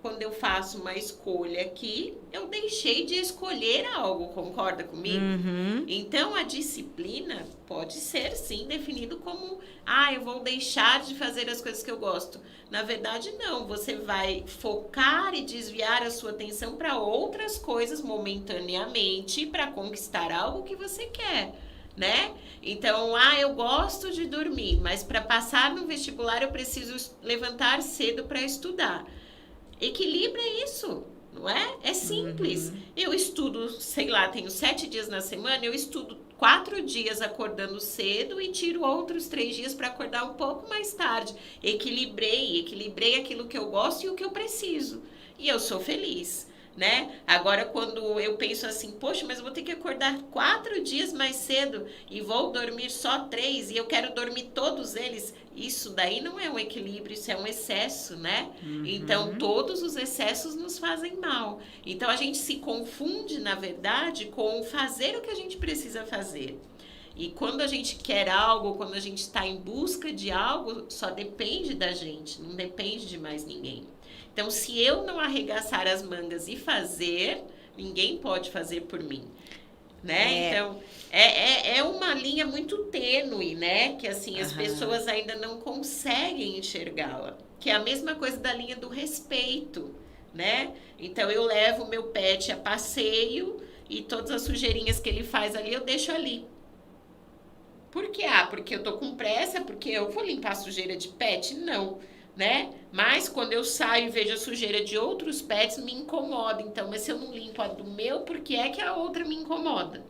quando eu faço uma escolha aqui, eu deixei de escolher algo, concorda comigo? Uhum. Então, a disciplina pode ser, sim, definido como, eu vou deixar de fazer as coisas que eu gosto. Na verdade, não. Você vai focar e desviar a sua atenção para outras coisas momentaneamente para conquistar algo que você quer, né? Então, eu gosto de dormir, mas para passar no vestibular eu preciso levantar cedo para estudar. Equilibra isso, não é? É simples. Eu estudo, sei lá, tenho 7 dias na semana, eu estudo 4 dias acordando cedo e tiro outros 3 dias para acordar um pouco mais tarde. Equilibrei aquilo que eu gosto e o que eu preciso. E eu sou feliz, né? Agora, quando eu penso assim, poxa, mas eu vou ter que acordar 4 dias mais cedo e vou dormir só 3 e eu quero dormir todos eles, isso daí não é um equilíbrio, isso é um excesso, né? Então, todos os excessos nos fazem mal. Então, a gente se confunde, na verdade, com fazer o que a gente precisa fazer. E quando a gente quer algo, quando a gente está em busca de algo, só depende da gente, não depende de mais ninguém. Então, se eu não arregaçar as mangas e fazer, ninguém pode fazer por mim, né? Então, é uma linha muito tênue, né? Que, assim, as pessoas ainda não conseguem enxergá-la. Que é a mesma coisa da linha do respeito, né? Então, eu levo o meu pet a passeio e todas as sujeirinhas que ele faz ali, eu deixo ali. Por quê? Porque eu tô com pressa, porque eu vou limpar a sujeira de pet? Não, né? Mas quando eu saio e vejo a sujeira de outros pets, me incomoda. Então, mas se eu não limpo a do meu, por que é que a outra me incomoda?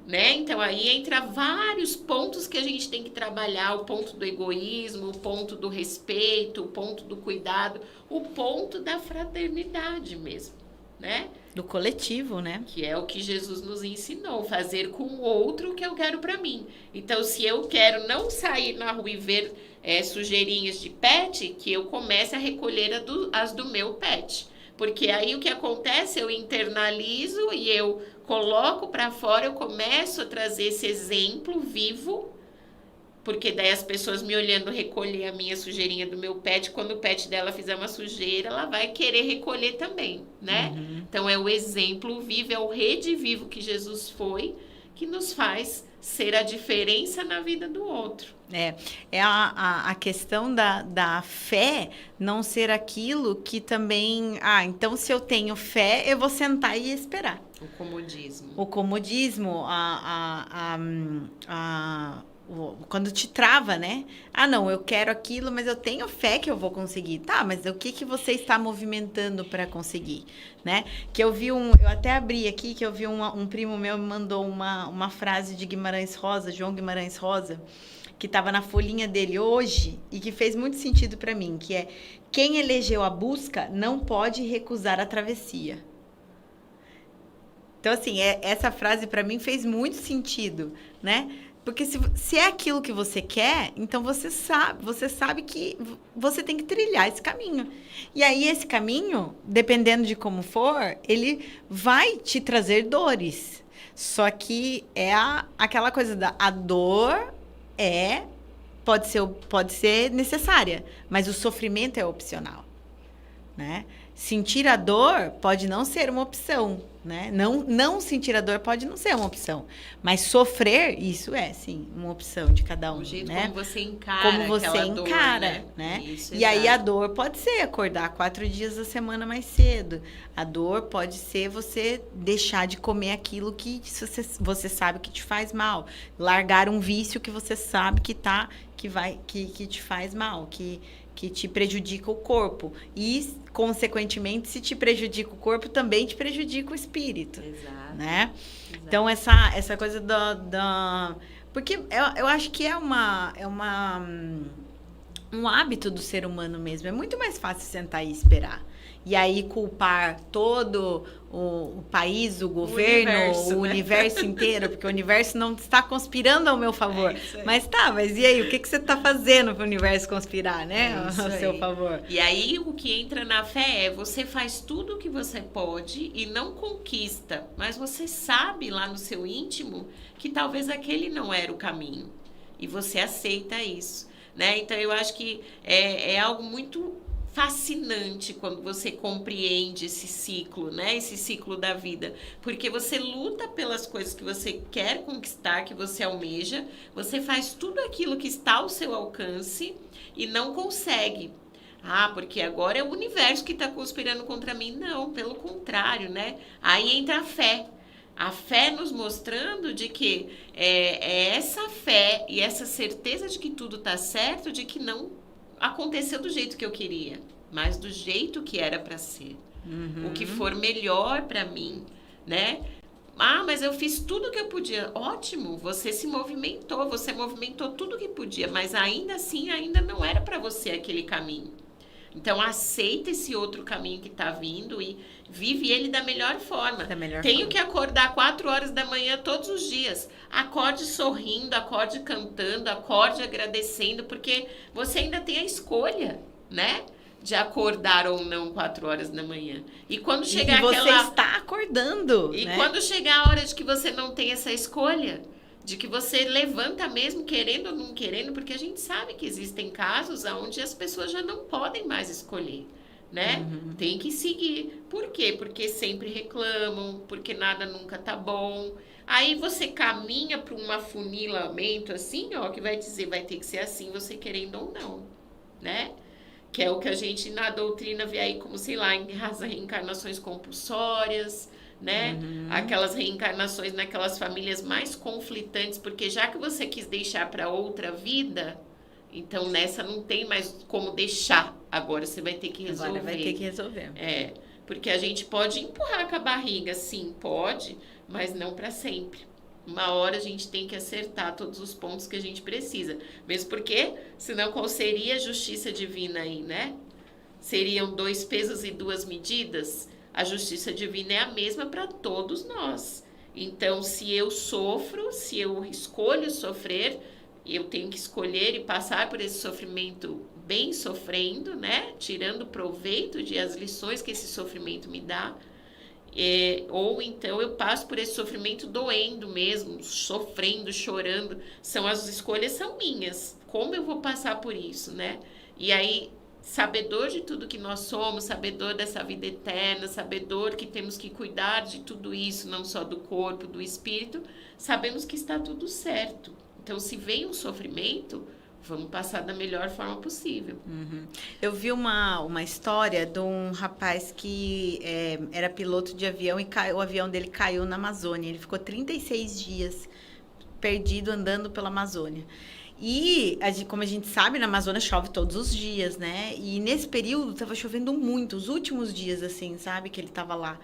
Né? Então, aí entra vários pontos que a gente tem que trabalhar. O ponto do egoísmo, o ponto do respeito, o ponto do cuidado, o ponto da fraternidade mesmo, né? Do coletivo, né? Que é o que Jesus nos ensinou, fazer com o outro o que eu quero para mim. Então, se eu quero não sair na rua e ver sujeirinhas de pet, que eu comece a recolher as do meu pet. Porque aí o que acontece, eu internalizo e eu coloco para fora, eu começo a trazer esse exemplo vivo, porque daí as pessoas me olhando recolher a minha sujeirinha do meu pet, quando o pet dela fizer uma sujeira, ela vai querer recolher também, né? Então, é o exemplo vivo, é o redivivo que Jesus foi, que nos faz ser a diferença na vida do outro. É a questão da fé não ser aquilo que também... então se eu tenho fé, eu vou sentar e esperar. O comodismo. O comodismo, quando te trava, né? Não, eu quero aquilo, mas eu tenho fé que eu vou conseguir. Tá, mas o que você está movimentando para conseguir, né? Que eu vi eu até abri aqui, que eu vi um primo meu me mandou uma frase de Guimarães Rosa, João Guimarães Rosa, que estava na folhinha dele hoje e que fez muito sentido para mim, que é: quem elegeu a busca não pode recusar a travessia. Então, assim, essa frase para mim fez muito sentido, né? Porque se é aquilo que você quer, então você sabe que você tem que trilhar esse caminho. E aí, esse caminho, dependendo de como for, ele vai te trazer dores. Só que é aquela coisa a dor pode ser necessária, mas o sofrimento é opcional, né? Sentir a dor pode não ser uma opção, né? Não sentir a dor pode não ser uma opção, mas sofrer, isso é, sim, uma opção de cada um, o jeito, né? como você encara como você aquela encara, dor, né? Isso, e aí a dor pode ser acordar 4 dias da semana mais cedo. A dor pode ser você deixar de comer aquilo que você sabe que te faz mal, largar um vício que você sabe que te faz mal, que te prejudica o corpo. E, consequentemente, se te prejudica o corpo, também te prejudica o espírito. Exato. Né? Exato. Então, essa coisa porque eu acho que é um hábito do ser humano mesmo. É muito mais fácil sentar e esperar. E aí culpar todo o país, o governo, o universo inteiro, porque o universo não está conspirando ao meu favor. Mas e aí, o que você está fazendo para o universo conspirar, né? Ao seu favor. E aí, o que entra na fé você faz tudo o que você pode e não conquista, mas você sabe lá no seu íntimo que talvez aquele não era o caminho. E você aceita isso, né? Então, eu acho que é algo muito fascinante quando você compreende esse ciclo, né? Esse ciclo da vida. Porque você luta pelas coisas que você quer conquistar, que você almeja, você faz tudo aquilo que está ao seu alcance e não consegue. Ah, porque agora é o universo que está conspirando contra mim. Não, pelo contrário, né? Aí entra a fé. A fé nos mostrando de que é essa fé e essa certeza de que tudo está certo, de que não aconteceu do jeito que eu queria, mas do jeito que era para ser. O que for melhor para mim, né? Ah, mas eu fiz tudo que eu podia. Ótimo, você se movimentou, você movimentou tudo que podia, mas ainda assim, ainda não era para você aquele caminho. Então, aceita esse outro caminho que está vindo e vive ele da melhor forma. Tenho que acordar 4 horas da manhã todos os dias. Acorde sorrindo, acorde cantando, acorde agradecendo, porque você ainda tem a escolha, né? De acordar ou não 4 horas da manhã. E quando chegar você está acordando. E né? quando chegar a hora de que você não tem essa escolha, de que você levanta mesmo querendo ou não querendo, porque a gente sabe que existem casos onde as pessoas já não podem mais escolher, né? Tem que seguir. Por quê? Porque sempre reclamam, porque nada nunca tá bom. Aí você caminha para um afunilamento assim, ó, que vai dizer, vai ter que ser assim, você querendo ou não, né? Que é o que a gente na doutrina vê aí como, sei lá, as reencarnações compulsórias, né? Aquelas reencarnações naquelas famílias mais conflitantes, porque já que você quis deixar para outra vida, então nessa não tem mais como deixar. Agora você vai ter que resolver. Agora vai ter que resolver. Porque a gente pode empurrar com a barriga, sim, pode, mas não para sempre. Uma hora a gente tem que acertar todos os pontos que a gente precisa. Mesmo porque, senão qual seria a justiça divina aí, né? Seriam 2 pesos e 2 medidas? A justiça divina é a mesma para todos nós. Então, se eu sofro, se eu escolho sofrer, eu tenho que escolher e passar por esse sofrimento bem sofrendo, né? Tirando proveito de as lições que esse sofrimento me dá. Ou então eu passo por esse sofrimento doendo mesmo, sofrendo, chorando. As escolhas são minhas. Como eu vou passar por isso, né? E aí, sabedor de tudo que nós somos, sabedor dessa vida eterna, sabedor que temos que cuidar de tudo isso, não só do corpo, do espírito, sabemos que está tudo certo. Então, se vem um sofrimento, vamos passar da melhor forma possível. Eu vi uma história de um rapaz que era piloto de avião e o avião dele caiu na Amazônia. Ele ficou 36 dias perdido andando pela Amazônia. E, como a gente sabe, na Amazônia chove todos os dias, né? E nesse período estava chovendo muito, os últimos dias, assim, sabe? Que ele estava lá.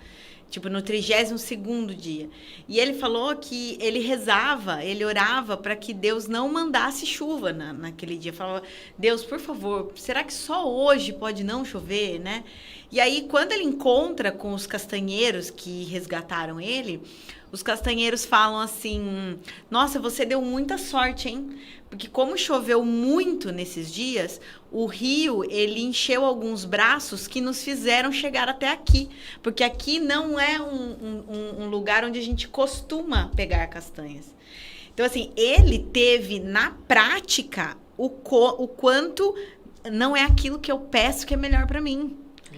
Tipo, no 32º dia. E ele falou que ele rezava, ele orava para que Deus não mandasse chuva naquele dia. Falava, Deus, por favor, será que só hoje pode não chover, né? E aí, quando ele encontra com os castanheiros que resgataram ele, os castanheiros falam assim, nossa, você deu muita sorte, hein? Porque como choveu muito nesses dias, o rio, ele encheu alguns braços que nos fizeram chegar até aqui. Porque aqui não é um lugar onde a gente costuma pegar castanhas. Então, assim, ele teve na prática o quanto não é aquilo que eu peço que é melhor para mim.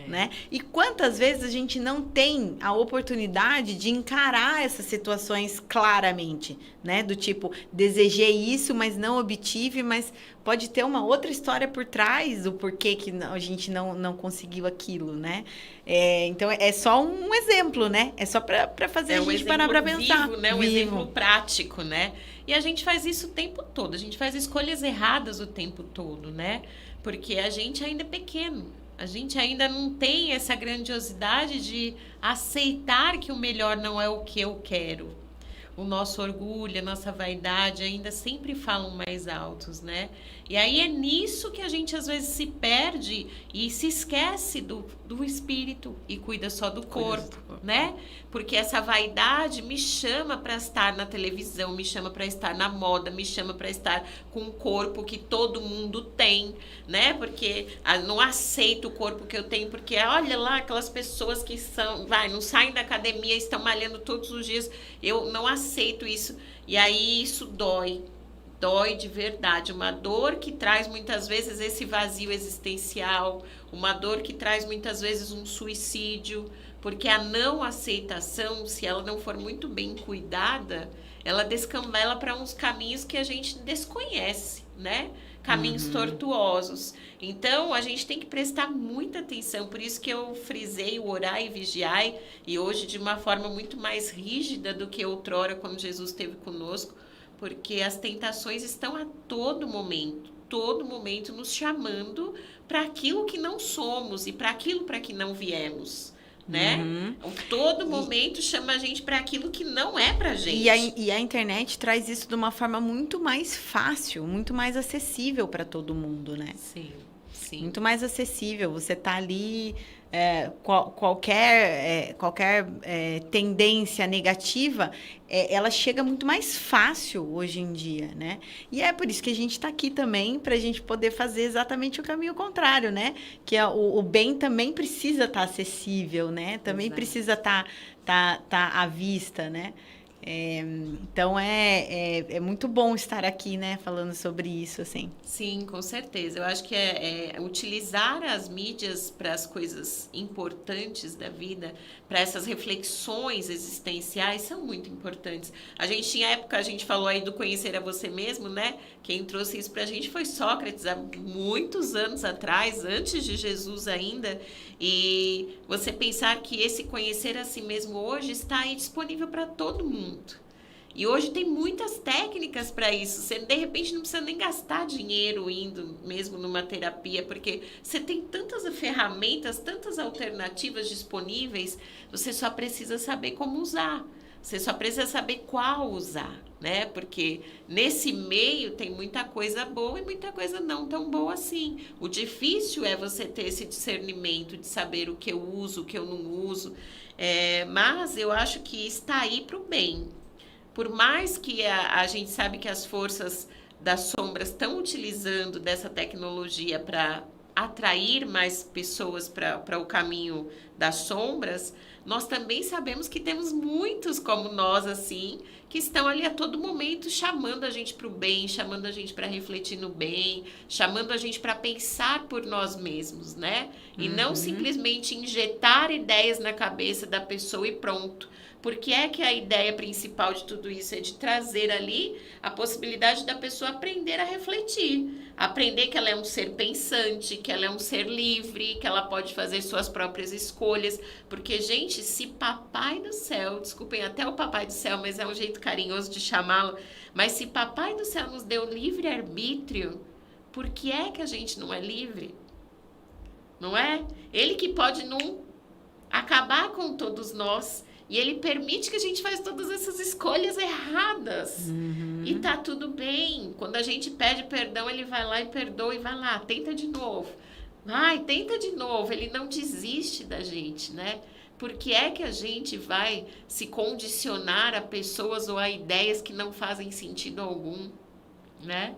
Né? E quantas vezes a gente não tem a oportunidade de encarar essas situações claramente, né? Do tipo, desejei isso, mas não obtive, mas pode ter uma outra história por trás do porquê que a gente não conseguiu aquilo, né? Então, é só um exemplo, né? É só para fazer a gente parar para pensar. Vivo, né? Um exemplo prático, né? E a gente faz isso o tempo todo, a gente faz escolhas erradas o tempo todo, né? Porque a gente ainda é pequeno. A gente ainda não tem essa grandiosidade de aceitar que o melhor não é o que eu quero. O nosso orgulho, a nossa vaidade ainda sempre falam mais altos, né? E aí é nisso que a gente às vezes se perde e se esquece do espírito e cuida só do corpo, né? Porque essa vaidade me chama para estar na televisão, me chama para estar na moda, me chama para estar com um corpo que todo mundo tem, né? Porque não aceito o corpo que eu tenho, porque olha lá aquelas pessoas que não saem da academia, estão malhando todos os dias, eu não aceito isso, e aí isso dói. dói de verdade, uma dor que traz muitas vezes esse vazio existencial, uma dor que traz muitas vezes um suicídio, porque a não aceitação, se ela não for muito bem cuidada, ela descambela para uns caminhos que a gente desconhece, né? Caminhos tortuosos. Então, a gente tem que prestar muita atenção, por isso que eu frisei o orar e vigiai, e hoje de uma forma muito mais rígida do que outrora, quando Jesus esteve conosco, porque as tentações estão a todo momento nos chamando para aquilo que não somos e para aquilo para que não viemos, né? Todo momento chama a gente para aquilo que não é pra gente. E a internet traz isso de uma forma muito mais fácil, muito mais acessível para todo mundo, né? Sim. Muito mais acessível. Você tá ali, qualquer tendência negativa, ela chega muito mais fácil hoje em dia, né? E é por isso que a gente está aqui também, para a gente poder fazer exatamente o caminho contrário, né? Que o bem também precisa estar acessível, né? Também precisa estar à vista, né? Então é muito bom estar aqui, né, falando sobre isso, assim. Sim, com certeza. Eu acho que é utilizar as mídias para as coisas importantes da vida, para essas reflexões existenciais, são muito importantes. A gente falou aí do conhecer a você mesmo, né? Quem trouxe isso para a gente foi Sócrates, há muitos anos atrás, antes de Jesus ainda. E você pensar que esse conhecer a si mesmo hoje está aí disponível para todo mundo. E hoje tem muitas técnicas para isso. Você, de repente, não precisa nem gastar dinheiro indo mesmo numa terapia, porque você tem tantas ferramentas, tantas alternativas disponíveis, você só precisa saber como usar. Você só precisa saber qual usar, né? Porque nesse meio tem muita coisa boa e muita coisa não tão boa assim. O difícil é você ter esse discernimento de saber o que eu uso, o que eu não uso. Mas eu acho que está aí para o bem. Por mais que a gente sabe que as forças das sombras estão utilizando dessa tecnologia para atrair mais pessoas para o caminho das sombras, nós também sabemos que temos muitos como nós, assim, que estão ali a todo momento chamando a gente para o bem, chamando a gente para refletir no bem, chamando a gente para pensar por nós mesmos, né? E não simplesmente injetar ideias na cabeça da pessoa e pronto. Porque é que a ideia principal de tudo isso é de trazer ali a possibilidade da pessoa aprender a refletir. Aprender que ela é um ser pensante, que ela é um ser livre, que ela pode fazer suas próprias escolhas. Porque, gente, se Papai do Céu, desculpem até o Papai do Céu, mas é um jeito carinhoso de chamá-lo, mas se Papai do Céu nos deu livre-arbítrio, por que é que a gente não é livre? Não é? Ele que pode não acabar com todos nós. E ele permite que a gente faça todas essas escolhas erradas. E tá tudo bem. Quando a gente pede perdão, ele vai lá e perdoa e vai lá, tenta de novo. Tenta de novo. Ele não desiste da gente, né? Por que é que a gente vai se condicionar a pessoas ou a ideias que não fazem sentido algum, né?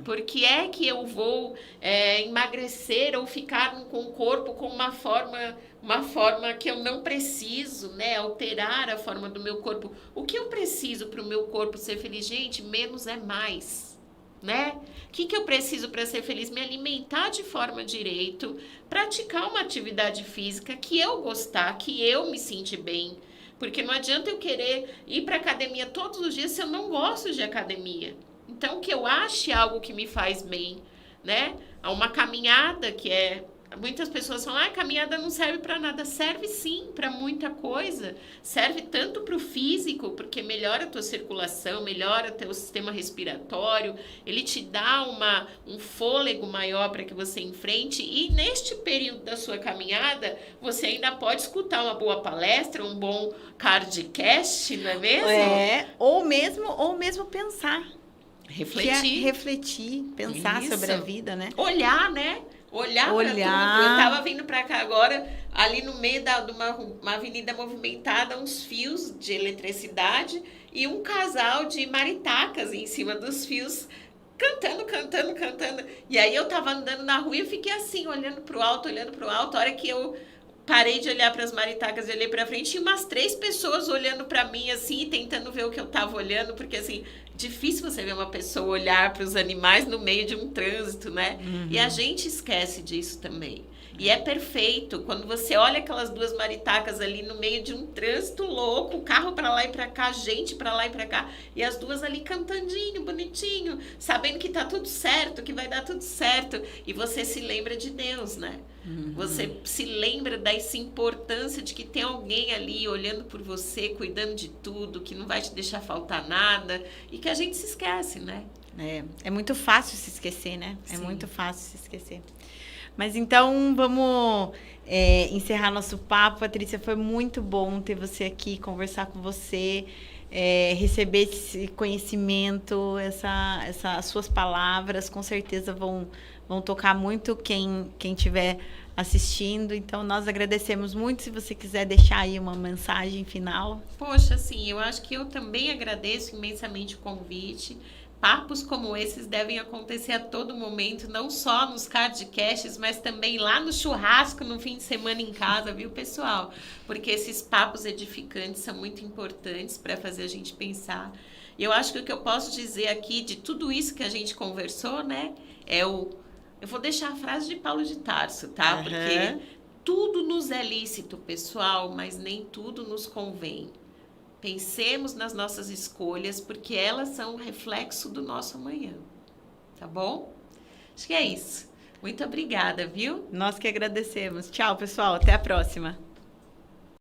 Por que é que eu vou emagrecer ou ficar com o corpo com uma forma que eu não preciso, né? Alterar a forma do meu corpo. O que eu preciso para o meu corpo ser feliz? Gente, menos é mais, né? O que eu preciso para ser feliz? Me alimentar de forma direito, praticar uma atividade física que eu gostar, que eu me sentir bem. Porque não adianta eu querer ir para academia todos os dias se eu não gosto de academia. Então, que eu ache algo que me faz bem, né? Há uma caminhada muitas pessoas falam, a caminhada não serve para nada. Serve sim para muita coisa. Serve tanto para o físico, porque melhora a tua circulação, melhora teu sistema respiratório, ele te dá um fôlego maior para que você enfrente. E neste período da sua caminhada, você ainda pode escutar uma boa palestra, um bom cardcast, não é mesmo? Ou mesmo pensar. Refletir, pensar sobre a vida, né? Olhar, né? Olhar para tudo. Eu tava vindo para cá agora, ali no meio de uma avenida movimentada, uns fios de eletricidade e um casal de maritacas em cima dos fios, cantando. E aí eu tava andando na rua e eu fiquei assim, olhando pro alto. A hora que eu parei de olhar para as maritacas e olhei para frente e umas 3 pessoas olhando para mim assim, tentando ver o que eu tava olhando, porque assim, difícil você ver uma pessoa olhar para os animais no meio de um trânsito, né? E a gente esquece disso também. E é perfeito quando você olha aquelas 2 maritacas ali no meio de um trânsito louco, carro para lá e para cá, gente para lá e para cá, e as 2 ali cantandinho, bonitinho, sabendo que tá tudo certo, que vai dar tudo certo, e você se lembra de Deus, né? Você se lembra dessa importância de que tem alguém ali olhando por você, cuidando de tudo, que não vai te deixar faltar nada, e que a gente se esquece, né? É muito fácil se esquecer, né? Sim. É muito fácil se esquecer. Mas então, vamos encerrar nosso papo. Patrícia, foi muito bom ter você aqui, conversar com você, receber esse conhecimento, as suas palavras, com certeza vão tocar muito quem estiver assistindo. Então, nós agradecemos muito. Se você quiser deixar aí uma mensagem final. Poxa, assim, eu acho que eu também agradeço imensamente o convite. Papos como esses devem acontecer a todo momento, não só nos cardcasts, mas também lá no churrasco, no fim de semana em casa, viu, pessoal? Porque esses papos edificantes são muito importantes para fazer a gente pensar. E eu acho que o que eu posso dizer aqui de tudo isso que a gente conversou, né, eu vou deixar a frase de Paulo de Tarso, tá? Porque tudo nos é lícito, pessoal, mas nem tudo nos convém. Pensemos nas nossas escolhas, porque elas são um reflexo do nosso amanhã. Tá bom? Acho que é isso. Muito obrigada, viu? Nós que agradecemos. Tchau, pessoal. Até a próxima.